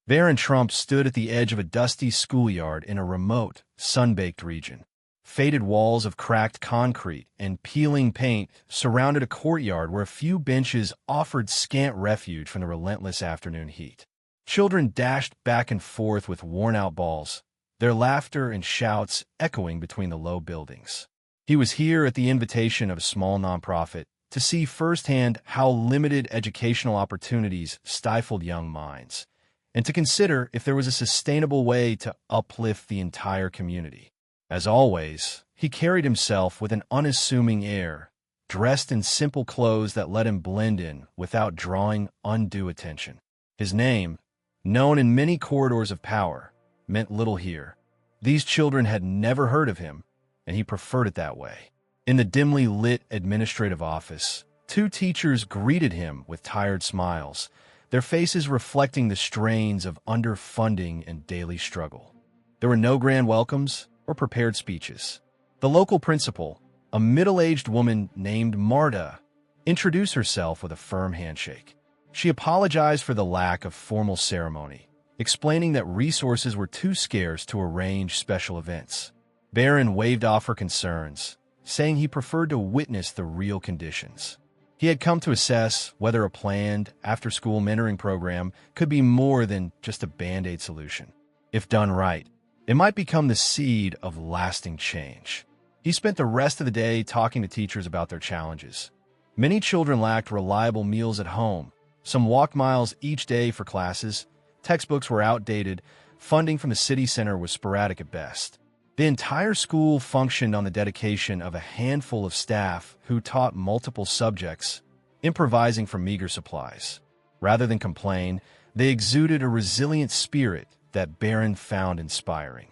Barron Trump stood at the edge of a dusty schoolyard in a remote, sun-baked region. Faded walls of cracked concrete and peeling paint surrounded a courtyard where a few benches offered scant refuge from the relentless afternoon heat. Children dashed back and forth with worn-out balls, their laughter and shouts echoing between the low buildings. He was here at the invitation of a small nonprofit to see firsthand how limited educational opportunities stifled young minds, and to consider if there was a sustainable way to uplift the entire community. As always, he carried himself with an unassuming air, dressed in simple clothes that let him blend in without drawing undue attention. His name, known in many corridors of power, meant little here. These children had never heard of him, and he preferred it that way. In the dimly lit administrative office, two teachers greeted him with tired smiles, their faces reflecting the strains of underfunding and daily struggle. There were no grand welcomes or prepared speeches. The local principal, a middle-aged woman named Marta, introduced herself with a firm handshake. She apologized for the lack of formal ceremony, explaining that resources were too scarce to arrange special events. Barron waved off her concerns, saying he preferred to witness the real conditions. He had come to assess whether a planned after-school mentoring program could be more than just a Band-Aid solution. If done right, it might become the seed of lasting change. He spent the rest of the day talking to teachers about their challenges. Many children lacked reliable meals at home. Some walked miles each day for classes. Textbooks were outdated. Funding from the city center was sporadic at best. The entire school functioned on the dedication of a handful of staff who taught multiple subjects, improvising from meager supplies. Rather than complain, they exuded a resilient spirit that Barron found inspiring.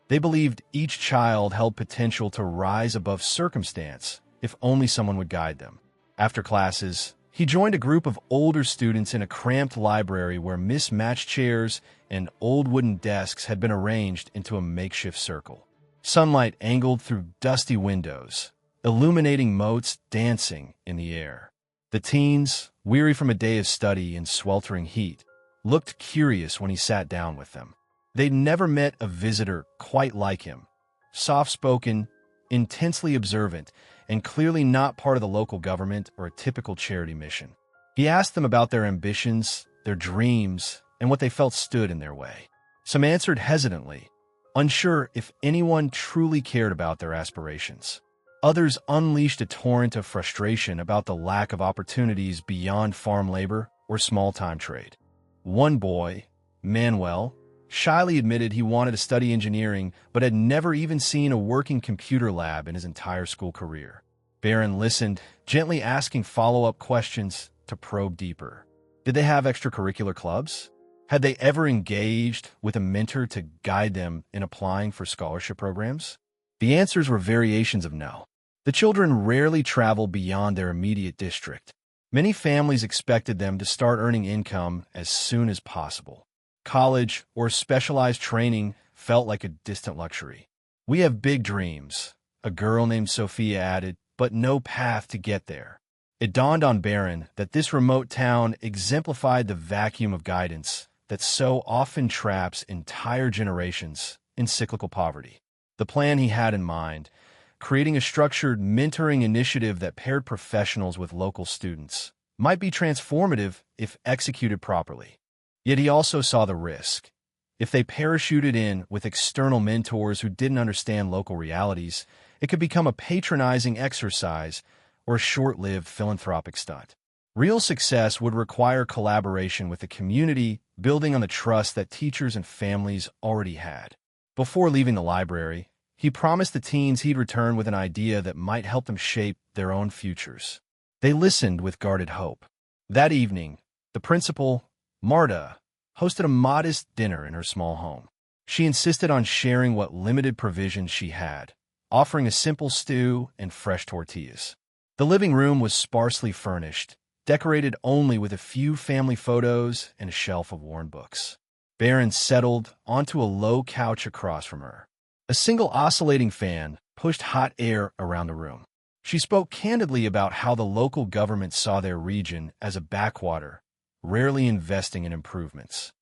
They believed each child held potential to rise above circumstance if only someone would guide them. After classes, he joined a group of older students in a cramped library where mismatched chairs and old wooden desks had been arranged into a makeshift circle. Sunlight angled through dusty windows, illuminating motes dancing in the air. The teens, weary from a day of study in sweltering heat, looked curious when he sat down with them. They'd never met a visitor quite like him. Soft-spoken, intensely observant, and clearly not part of the local government or a typical charity mission. He asked them about their ambitions, their dreams, and what they felt stood in their way. Some answered hesitantly, unsure if anyone truly cared about their aspirations. Others unleashed a torrent of frustration about the lack of opportunities beyond farm labor or small-time trade. One boy, Manuel, shyly admitted he wanted to study engineering but had never even seen a working computer lab in his entire school career. Barron listened, gently asking follow-up questions to probe deeper. Did they have extracurricular clubs? Had they ever engaged with a mentor to guide them in applying for scholarship programs? The answers were variations of no. The children rarely traveled beyond their immediate district. Many families expected them to start earning income as soon as possible. College or specialized training felt like a distant luxury. "We have big dreams," a girl named Sophia added, "but no path to get there." It dawned on Barron that this remote town exemplified the vacuum of guidance that so often traps entire generations in cyclical poverty. The plan he had in mind, creating a structured mentoring initiative that paired professionals with local students, might be transformative if executed properly. Yet he also saw the risk. If they parachuted in with external mentors who didn't understand local realities, it could become a patronizing exercise or a short-lived philanthropic stunt. Real success would require collaboration with the community, building on the trust that teachers and families already had. Before leaving the library, he promised the teens he'd return with an idea that might help them shape their own futures. They listened with guarded hope. That evening, the principal, Marta, hosted a modest dinner in her small home. She insisted on sharing what limited provisions she had, offering a simple stew and fresh tortillas. The living room was sparsely furnished, decorated only with a few family photos and a shelf of worn books. Barron settled onto a low couch across from her. A single oscillating fan pushed hot air around the room. She spoke candidly about how the local government saw their region as a backwater, rarely investing in improvements.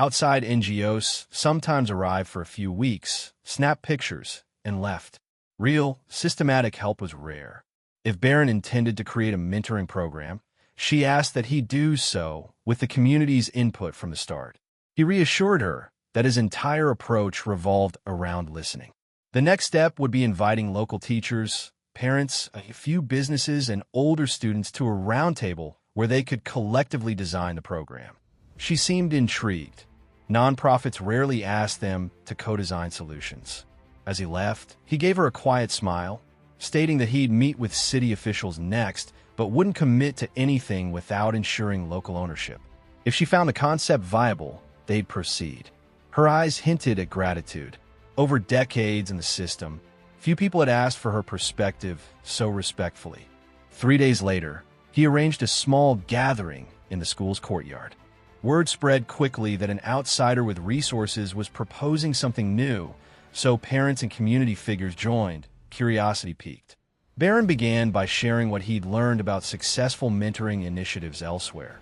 Outside NGOs sometimes arrived for a few weeks, snapped pictures, and left. Real, systematic help was rare. If Barron intended to create a mentoring program, she asked that he do so with the community's input from the start. He reassured her that his entire approach revolved around listening. The next step would be inviting local teachers, parents, a few businesses, and older students to a roundtable where they could collectively design the program. She seemed intrigued. Nonprofits rarely asked them to co-design solutions. As he left, he gave her a quiet smile, stating that he'd meet with city officials next, but wouldn't commit to anything without ensuring local ownership. If she found the concept viable, they'd proceed. Her eyes hinted at gratitude. Over decades in the system, few people had asked for her perspective so respectfully. 3 days later, he arranged a small gathering in the school's courtyard. Word spread quickly that an outsider with resources was proposing something new, so parents and community figures joined. Curiosity piqued. Barron began by sharing what he'd learned about successful mentoring initiatives elsewhere.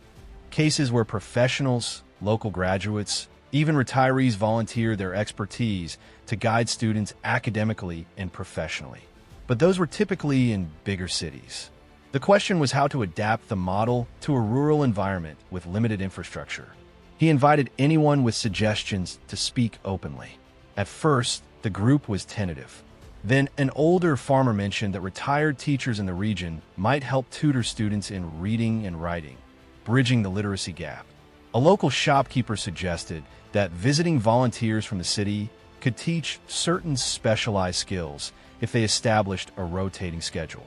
Cases where professionals, local graduates, even retirees volunteered their expertise to guide students academically and professionally. But those were typically in bigger cities. The question was how to adapt the model to a rural environment with limited infrastructure. He invited anyone with suggestions to speak openly. At first, the group was tentative. Then, an older farmer mentioned that retired teachers in the region might help tutor students in reading and writing, bridging the literacy gap. A local shopkeeper suggested that visiting volunteers from the city could teach certain specialized skills if they established a rotating schedule.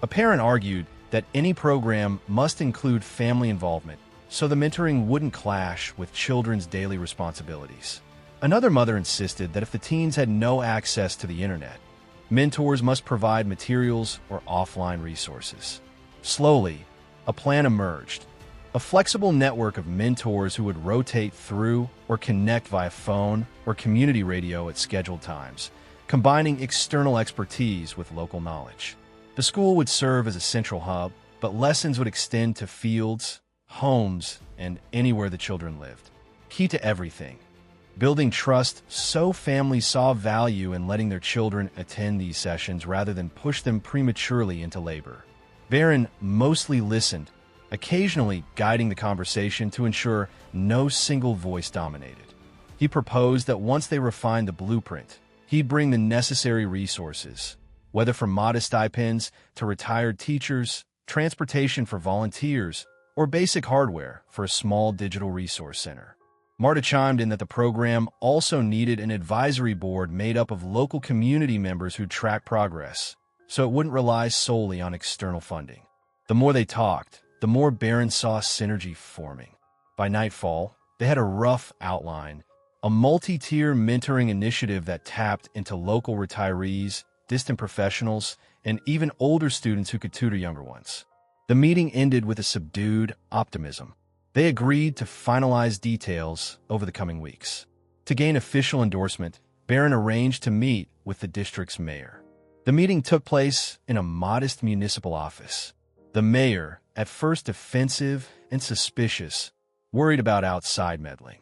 A parent argued that any program must include family involvement, so the mentoring wouldn't clash with children's daily responsibilities. Another mother insisted that if the teens had no access to the internet, mentors must provide materials or offline resources. Slowly, a plan emerged. A flexible network of mentors who would rotate through or connect via phone or community radio at scheduled times, combining external expertise with local knowledge. The school would serve as a central hub, but lessons would extend to fields, homes, and anywhere the children lived. Key to everything: building trust so families saw value in letting their children attend these sessions rather than push them prematurely into labor. Barron mostly listened, occasionally guiding the conversation to ensure no single voice dominated. He proposed that once they refined the blueprint, he'd bring the necessary resources, whether from modest stipends to retired teachers, transportation for volunteers, or basic hardware for a small digital resource center. Marta chimed in that the program also needed an advisory board made up of local community members who track progress, so it wouldn't rely solely on external funding. The more they talked, the more Barron saw synergy forming. By nightfall, they had a rough outline, a multi-tier mentoring initiative that tapped into local retirees, distant professionals, and even older students who could tutor younger ones. The meeting ended with a subdued optimism. They agreed to finalize details over the coming weeks. To gain official endorsement, Barron arranged to meet with the district's mayor. The meeting took place in a modest municipal office. The mayor, at first defensive and suspicious, worried about outside meddling.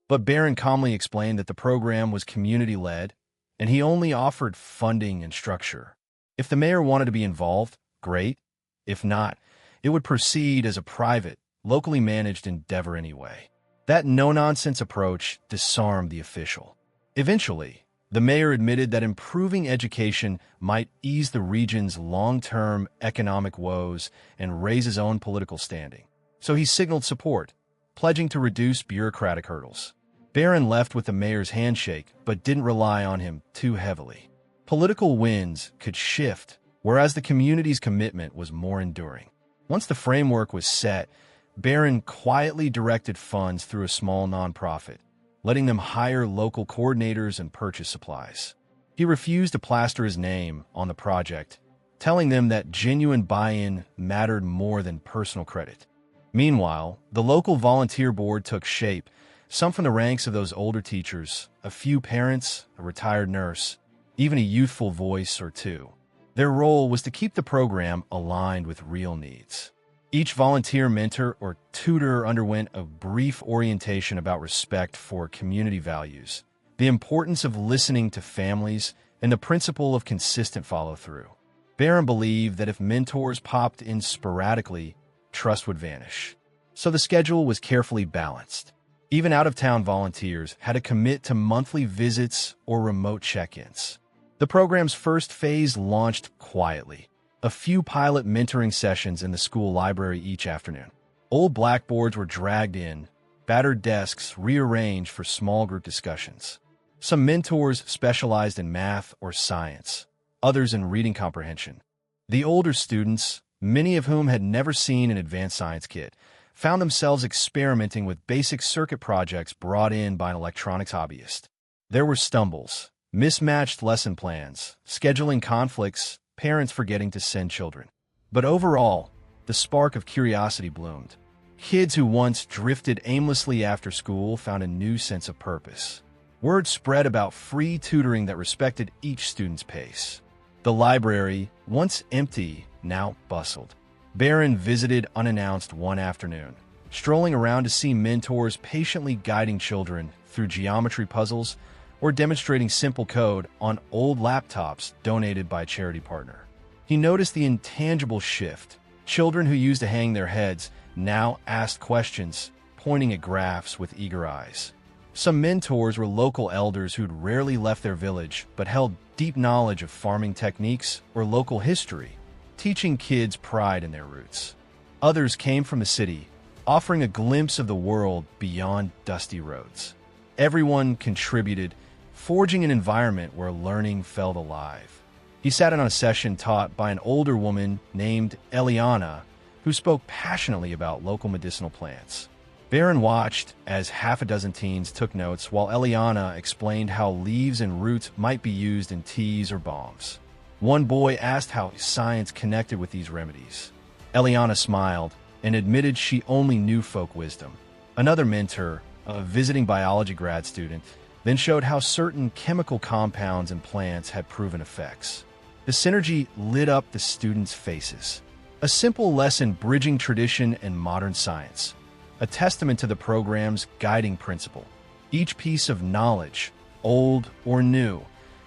But Barron calmly explained that the program was community-led, and he only offered funding and structure. If the mayor wanted to be involved, great. If not, it would proceed as a private, locally managed endeavor anyway. That no-nonsense approach disarmed the official. Eventually, the mayor admitted that improving education might ease the region's long-term economic woes and raise his own political standing. So he signaled support, pledging to reduce bureaucratic hurdles. Barron left with the mayor's handshake, but didn't rely on him too heavily. Political winds could shift, whereas the community's commitment was more enduring. Once the framework was set, Barron quietly directed funds through a small nonprofit, letting them hire local coordinators and purchase supplies. He refused to plaster his name on the project, telling them that genuine buy-in mattered more than personal credit. Meanwhile, the local volunteer board took shape, some from the ranks of those older teachers, a few parents, a retired nurse, even a youthful voice or two. Their role was to keep the program aligned with real needs. Each volunteer mentor or tutor underwent a brief orientation about respect for community values, the importance of listening to families, and the principle of consistent follow-through. Barron believed that if mentors popped in sporadically, trust would vanish. So the schedule was carefully balanced. Even out-of-town volunteers had to commit to monthly visits or remote check-ins. The program's first phase launched quietly. A few pilot mentoring sessions in the school library each afternoon. Old blackboards were dragged in, battered desks rearranged for small group discussions. Some mentors specialized in math or science, others in reading comprehension. The older students, many of whom had never seen an advanced science kit, found themselves experimenting with basic circuit projects brought in by an electronics hobbyist. There were stumbles, mismatched lesson plans, scheduling conflicts, parents forgetting to send children. But overall, the spark of curiosity bloomed. Kids who once drifted aimlessly after school found a new sense of purpose. Word spread about free tutoring that respected each student's pace. The library, once empty, now bustled. Barron visited unannounced one afternoon, strolling around to see mentors patiently guiding children through geometry puzzles or demonstrating simple code on old laptops donated by a charity partner. He noticed the intangible shift. Children who used to hang their heads now asked questions, pointing at graphs with eager eyes. Some mentors were local elders who'd rarely left their village but held deep knowledge of farming techniques or local history, teaching kids pride in their roots. Others came from the city, offering a glimpse of the world beyond dusty roads. Everyone contributed, forging an environment where learning felt alive. He sat in on a session taught by an older woman named Eliana, who spoke passionately about local medicinal plants. Barron watched as half a dozen teens took notes while Eliana explained how leaves and roots might be used in teas or balms. One boy asked how science connected with these remedies. Eliana smiled and admitted she only knew folk wisdom. Another mentor, a visiting biology grad student, then showed how certain chemical compounds in plants had proven effects. The synergy lit up the students' faces. A simple lesson bridging tradition and modern science, a testament to the program's guiding principle. Each piece of knowledge, old or new,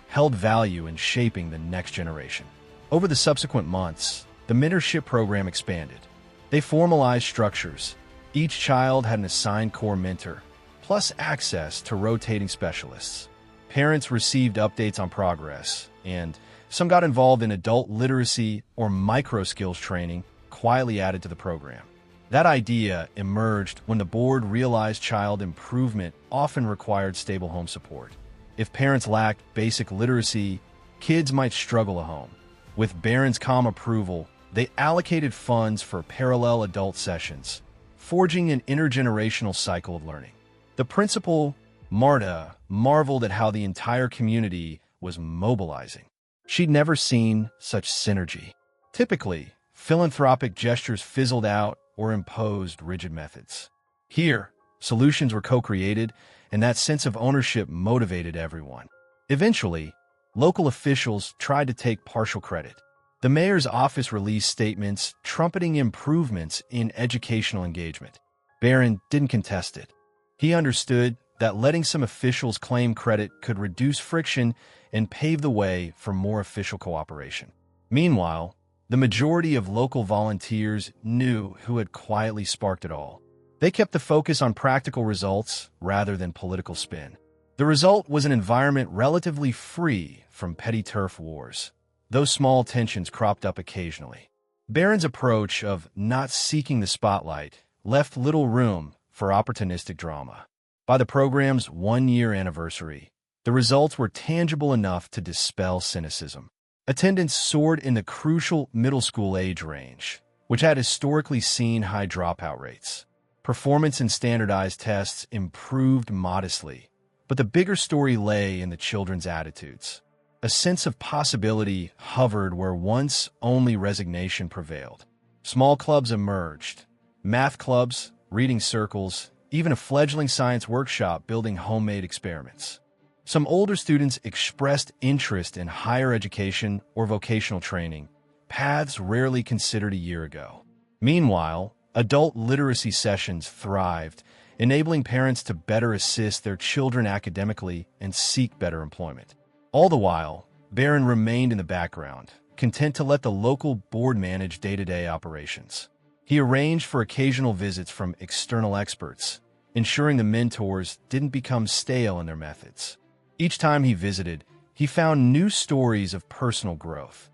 held value in shaping the next generation. Over the subsequent months, the mentorship program expanded. They formalized structures. Each child had an assigned core mentor, plus access to rotating specialists. Parents received updates on progress, and some got involved in adult literacy or micro-skills training, quietly added to the program. That idea emerged when the board realized child improvement often required stable home support. If parents lacked basic literacy, kids might struggle at home. With Barron's calm approval, they allocated funds for parallel adult sessions, forging an intergenerational cycle of learning. The principal, Marta, marveled at how the entire community was mobilizing. She'd never seen such synergy. Typically, philanthropic gestures fizzled out or imposed rigid methods. Here, solutions were co-created, and that sense of ownership motivated everyone. Eventually, local officials tried to take partial credit. The mayor's office released statements trumpeting improvements in educational engagement. Barron didn't contest it. He understood that letting some officials claim credit could reduce friction and pave the way for more official cooperation. Meanwhile, the majority of local volunteers knew who had quietly sparked it all. They kept the focus on practical results rather than political spin. The result was an environment relatively free from petty turf wars, though small tensions cropped up occasionally. Barron's approach of not seeking the spotlight left little room for opportunistic drama. By the program's one-year anniversary, the results were tangible enough to dispel cynicism. Attendance soared in the crucial middle school age range, which had historically seen high dropout rates. Performance in standardized tests improved modestly, but the bigger story lay in the children's attitudes. A sense of possibility hovered where once only resignation prevailed. Small clubs emerged, math clubs, reading circles, even a fledgling science workshop building homemade experiments. Some older students expressed interest in higher education or vocational training, paths rarely considered a year ago. Meanwhile, adult literacy sessions thrived, enabling parents to better assist their children academically and seek better employment. All the while, Barron remained in the background, content to let the local board manage day-to-day operations. He arranged for occasional visits from external experts, ensuring the mentors didn't become stale in their methods. Each time he visited, he found new stories of personal growth.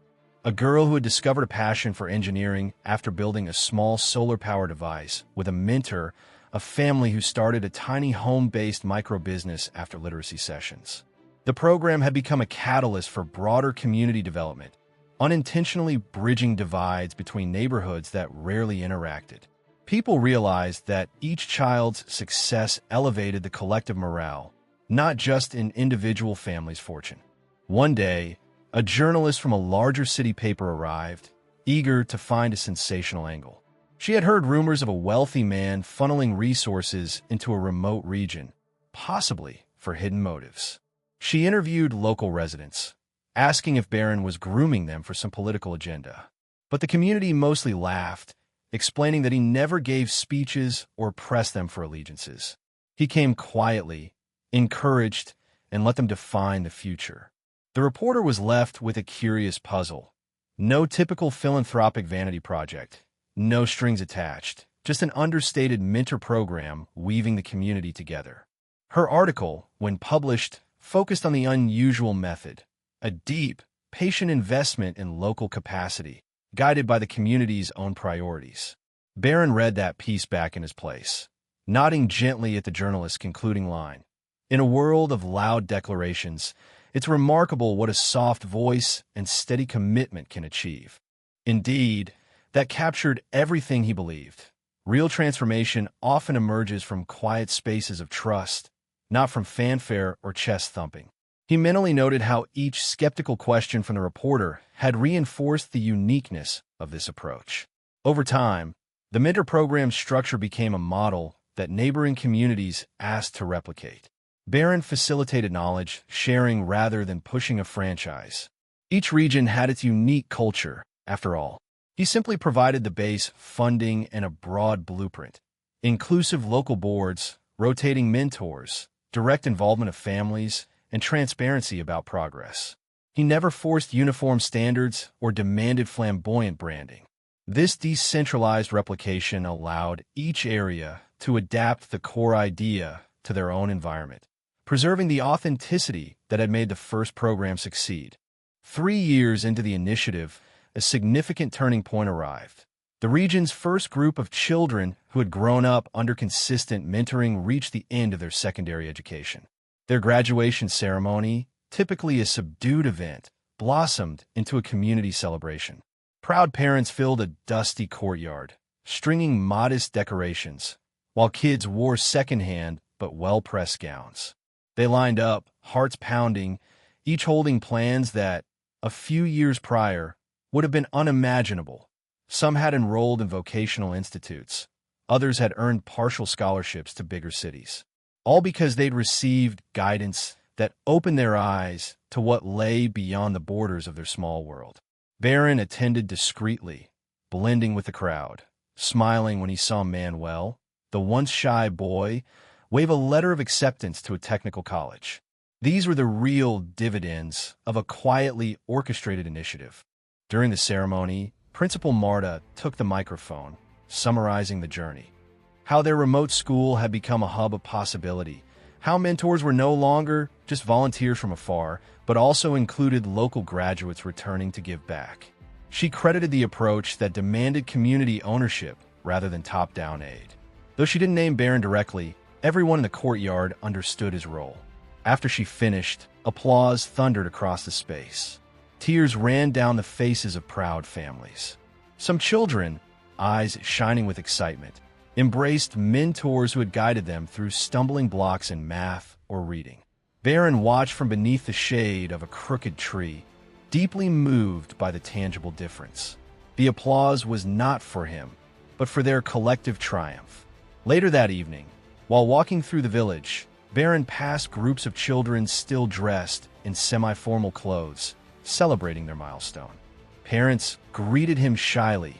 A girl who had discovered a passion for engineering after building a small solar-power device with a mentor, a family who started a tiny home-based micro-business after literacy sessions. The program had become a catalyst for broader community development, unintentionally bridging divides between neighborhoods that rarely interacted. People realized that each child's success elevated the collective morale, not just an individual family's fortune. One day, a journalist from a larger city paper arrived, eager to find a sensational angle. She had heard rumors of a wealthy man funneling resources into a remote region, possibly for hidden motives. She interviewed local residents, asking if Barron was grooming them for some political agenda. But the community mostly laughed, explaining that he never gave speeches or pressed them for allegiances. He came quietly, encouraged, and let them define the future. The reporter was left with a curious puzzle. No typical philanthropic vanity project, no strings attached, just an understated mentor program weaving the community together. Her article, when published, focused on the unusual method, a deep, patient investment in local capacity, guided by the community's own priorities. Barron read that piece back in his place, nodding gently at the journalist's concluding line. In a world of loud declarations, it's remarkable what a soft voice and steady commitment can achieve. Indeed, that captured everything he believed. Real transformation often emerges from quiet spaces of trust, not from fanfare or chest thumping. He mentally noted how each skeptical question from the reporter had reinforced the uniqueness of this approach. Over time, the mentor program's structure became a model that neighboring communities asked to replicate. Barron facilitated knowledge sharing rather than pushing a franchise. Each region had its unique culture, after all. He simply provided the base, funding, and a broad blueprint. Inclusive local boards, rotating mentors, direct involvement of families, and transparency about progress. He never forced uniform standards or demanded flamboyant branding. This decentralized replication allowed each area to adapt the core idea to their own environment, preserving the authenticity that had made the first program succeed. 3 years into the initiative, a significant turning point arrived. The region's first group of children who had grown up under consistent mentoring reached the end of their secondary education. Their graduation ceremony, typically a subdued event, blossomed into a community celebration. Proud parents filled a dusty courtyard, stringing modest decorations, while kids wore secondhand but well-pressed gowns. They lined up, hearts pounding, each holding plans that, a few years prior, would have been unimaginable. Some had enrolled in vocational institutes. Others had earned partial scholarships to bigger cities. All because they'd received guidance that opened their eyes to what lay beyond the borders of their small world. Barron attended discreetly, blending with the crowd, smiling when he saw Manuel, the once shy boy, wave a letter of acceptance to a technical college. These were the real dividends of a quietly orchestrated initiative. During the ceremony, Principal Marta took the microphone, summarizing the journey. How their remote school had become a hub of possibility. How mentors were no longer just volunteers from afar, but also included local graduates returning to give back. She credited the approach that demanded community ownership rather than top-down aid. Though she didn't name Barron directly, everyone in the courtyard understood his role. After she finished, applause thundered across the space. Tears ran down the faces of proud families. Some children, eyes shining with excitement, embraced mentors who had guided them through stumbling blocks in math or reading. Barron watched from beneath the shade of a crooked tree, deeply moved by the tangible difference. The applause was not for him, but for their collective triumph. Later that evening, while walking through the village, Barron passed groups of children still dressed in semi-formal clothes, celebrating their milestone. Parents greeted him shyly,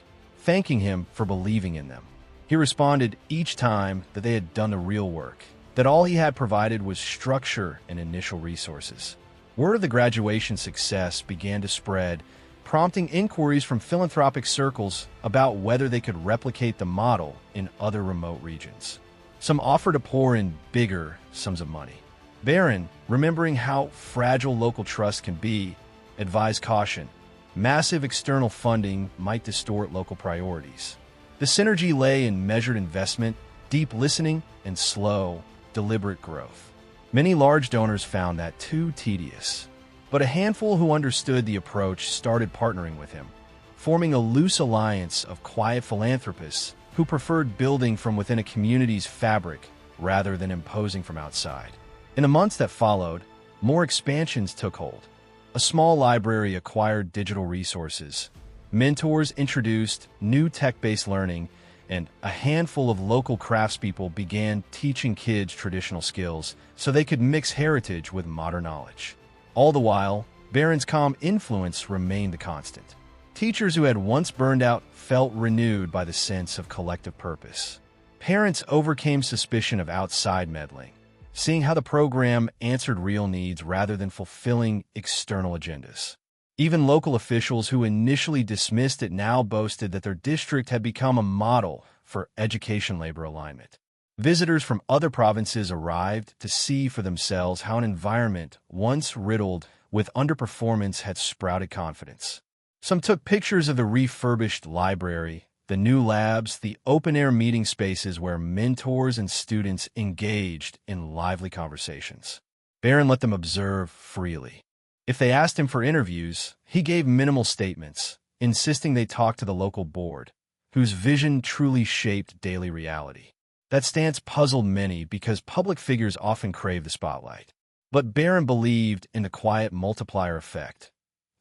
thanking him for believing in them. He responded each time that they had done the real work, that all he had provided was structure and initial resources. Word of the graduation success began to spread, prompting inquiries from philanthropic circles about whether they could replicate the model in other remote regions. Some offered to pour in bigger sums of money. Barron, remembering how fragile local trust can be, advised caution. Massive external funding might distort local priorities. The synergy lay in measured investment, deep listening, and slow, deliberate growth. Many large donors found that too tedious, but a handful who understood the approach started partnering with him, forming a loose alliance of quiet philanthropists who preferred building from within a community's fabric rather than imposing from outside. In the months that followed, more expansions took hold. A small library acquired digital resources. Mentors introduced new tech-based learning, and a handful of local craftspeople began teaching kids traditional skills so they could mix heritage with modern knowledge. All the while, Barron's calm influence remained a constant. Teachers who had once burned out felt renewed by the sense of collective purpose. Parents overcame suspicion of outside meddling, seeing how the program answered real needs rather than fulfilling external agendas. Even local officials who initially dismissed it now boasted that their district had become a model for education-labor alignment. Visitors from other provinces arrived to see for themselves how an environment once riddled with underperformance had sprouted confidence. Some took pictures of the refurbished library, the new labs, the open-air meeting spaces where mentors and students engaged in lively conversations. Barron let them observe freely. If they asked him for interviews, he gave minimal statements, insisting they talk to the local board, whose vision truly shaped daily reality. That stance puzzled many because public figures often crave the spotlight. But Barron believed in the quiet multiplier effect.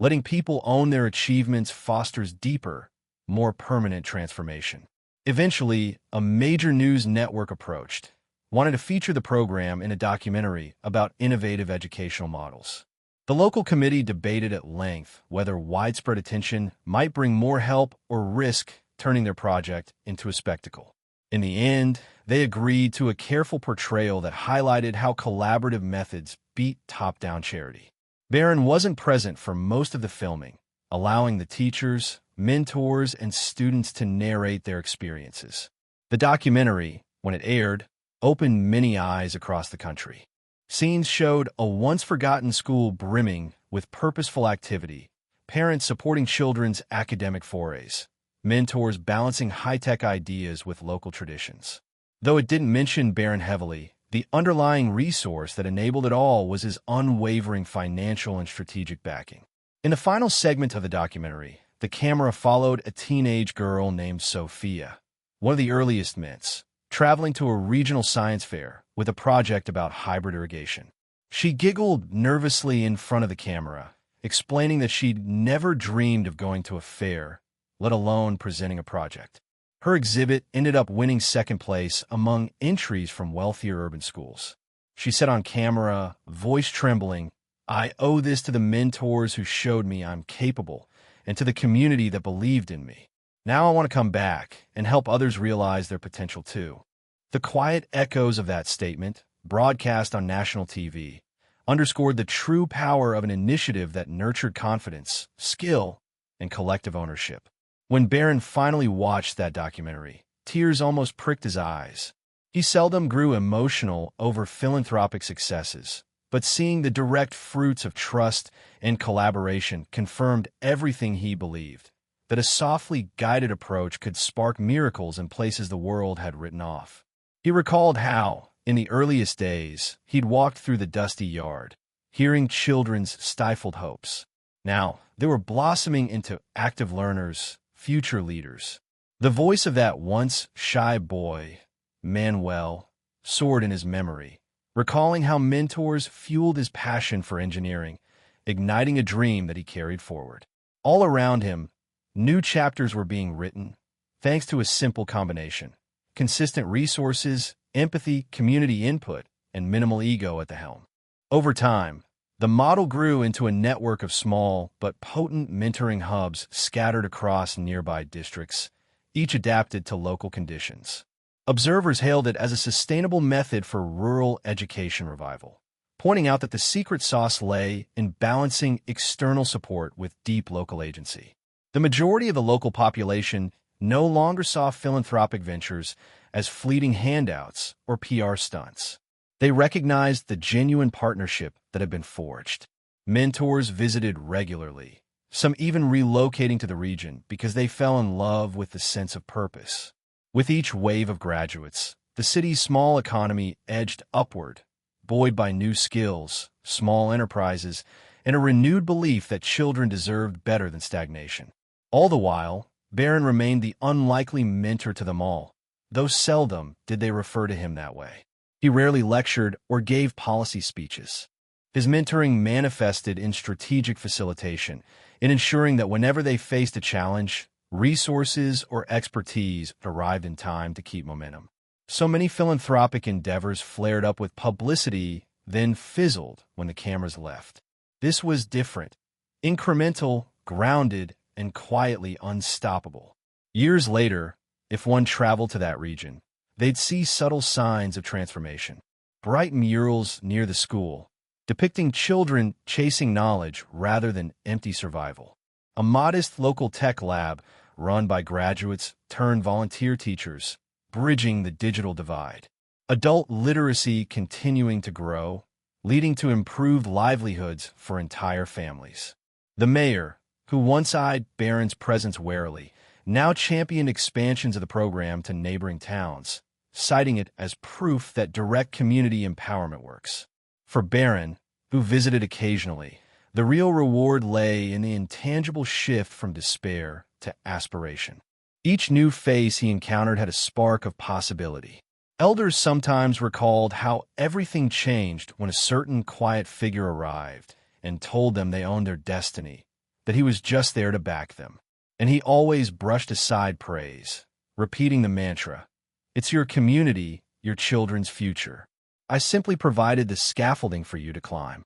Letting people own their achievements fosters deeper, more permanent transformation. Eventually, a major news network approached, wanted to feature the program in a documentary about innovative educational models. The local committee debated at length whether widespread attention might bring more help or risk turning their project into a spectacle. In the end, they agreed to a careful portrayal that highlighted how collaborative methods beat top-down charity. Barron wasn't present for most of the filming, allowing the teachers, mentors, and students to narrate their experiences. The documentary, when it aired, opened many eyes across the country. Scenes showed a once-forgotten school brimming with purposeful activity, parents supporting children's academic forays, mentors balancing high-tech ideas with local traditions. Though it didn't mention Barron heavily, the underlying resource that enabled it all was his unwavering financial and strategic backing. In the final segment of the documentary, the camera followed a teenage girl named Sophia, one of the earliest mints, traveling to a regional science fair with a project about hybrid irrigation. She giggled nervously in front of the camera, explaining that she'd never dreamed of going to a fair, let alone presenting a project. Her exhibit ended up winning second place among entries from wealthier urban schools. She said on camera, voice trembling, "I owe this to the mentors who showed me I'm capable and to the community that believed in me. Now I want to come back and help others realize their potential too." The quiet echoes of that statement, broadcast on national TV, underscored the true power of an initiative that nurtured confidence, skill, and collective ownership. When Barron finally watched that documentary, tears almost pricked his eyes. He seldom grew emotional over philanthropic successes, but seeing the direct fruits of trust and collaboration confirmed everything he believed, that a softly guided approach could spark miracles in places the world had written off. He recalled how, in the earliest days, he'd walked through the dusty yard, hearing children's stifled hopes. Now, they were blossoming into active learners, future leaders. The voice of that once shy boy, Manuel, soared in his memory, recalling how mentors fueled his passion for engineering, igniting a dream that he carried forward. All around him, new chapters were being written, thanks to a simple combination: consistent resources, empathy, community input, and minimal ego at the helm. Over time, the model grew into a network of small but potent mentoring hubs scattered across nearby districts, each adapted to local conditions. Observers hailed it as a sustainable method for rural education revival, pointing out that the secret sauce lay in balancing external support with deep local agency. The majority of the local population no longer saw philanthropic ventures as fleeting handouts or PR stunts. They recognized the genuine partnership that had been forged. Mentors visited regularly, some even relocating to the region because they fell in love with the sense of purpose. With each wave of graduates, the city's small economy edged upward, buoyed by new skills, small enterprises, and a renewed belief that children deserved better than stagnation. All the while, Barron remained the unlikely mentor to them all, though seldom did they refer to him that way. He rarely lectured or gave policy speeches. His mentoring manifested in strategic facilitation, in ensuring that whenever they faced a challenge, resources or expertise arrived in time to keep momentum. So many philanthropic endeavors flared up with publicity, then fizzled when the cameras left. This was different, incremental, grounded, and quietly unstoppable. Years later, if one traveled to that region, they'd see subtle signs of transformation. Bright murals near the school, depicting children chasing knowledge rather than empty survival. A modest local tech lab run by graduates turned volunteer teachers, bridging the digital divide. Adult literacy continuing to grow, leading to improved livelihoods for entire families. The mayor, who once eyed Barron's presence warily, now championed expansions of the program to neighboring towns, citing it as proof that direct community empowerment works. For Barron, who visited occasionally, the real reward lay in the intangible shift from despair to aspiration. Each new face he encountered had a spark of possibility. Elders sometimes recalled how everything changed when a certain quiet figure arrived and told them they owned their destiny, that he was just there to back them. And he always brushed aside praise, repeating the mantra, "It's your community, your children's future. I simply provided the scaffolding for you to climb."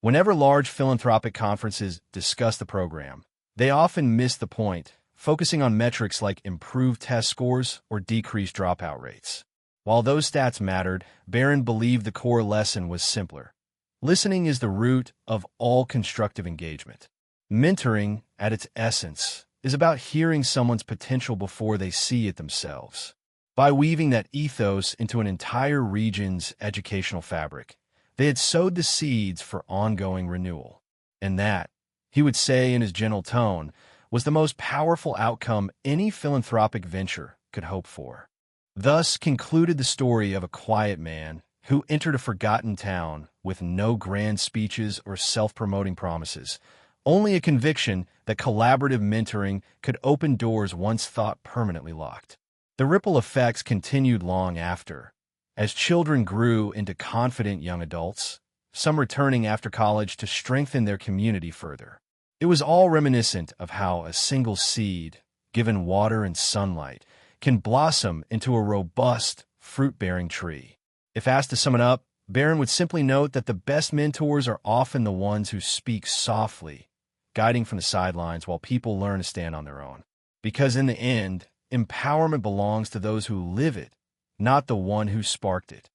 Whenever large philanthropic conferences discuss the program, they often miss the point, focusing on metrics like improved test scores or decreased dropout rates. While those stats mattered, Barron believed the core lesson was simpler. Listening is the root of all constructive engagement. Mentoring, at its essence, is about hearing someone's potential before they see it themselves. By weaving that ethos into an entire region's educational fabric, they had sowed the seeds for ongoing renewal. And that, he would say in his gentle tone, was the most powerful outcome any philanthropic venture could hope for. Thus concluded the story of a quiet man who entered a forgotten town with no grand speeches or self-promoting promises, only a conviction that collaborative mentoring could open doors once thought permanently locked. The ripple effects continued long after, as children grew into confident young adults, some returning after college to strengthen their community further. It was all reminiscent of how a single seed, given water and sunlight, can blossom into a robust, fruit-bearing tree. If asked to sum it up, Barron would simply note that the best mentors are often the ones who speak softly, guiding from the sidelines while people learn to stand on their own. Because in the end, empowerment belongs to those who live it, not the one who sparked it.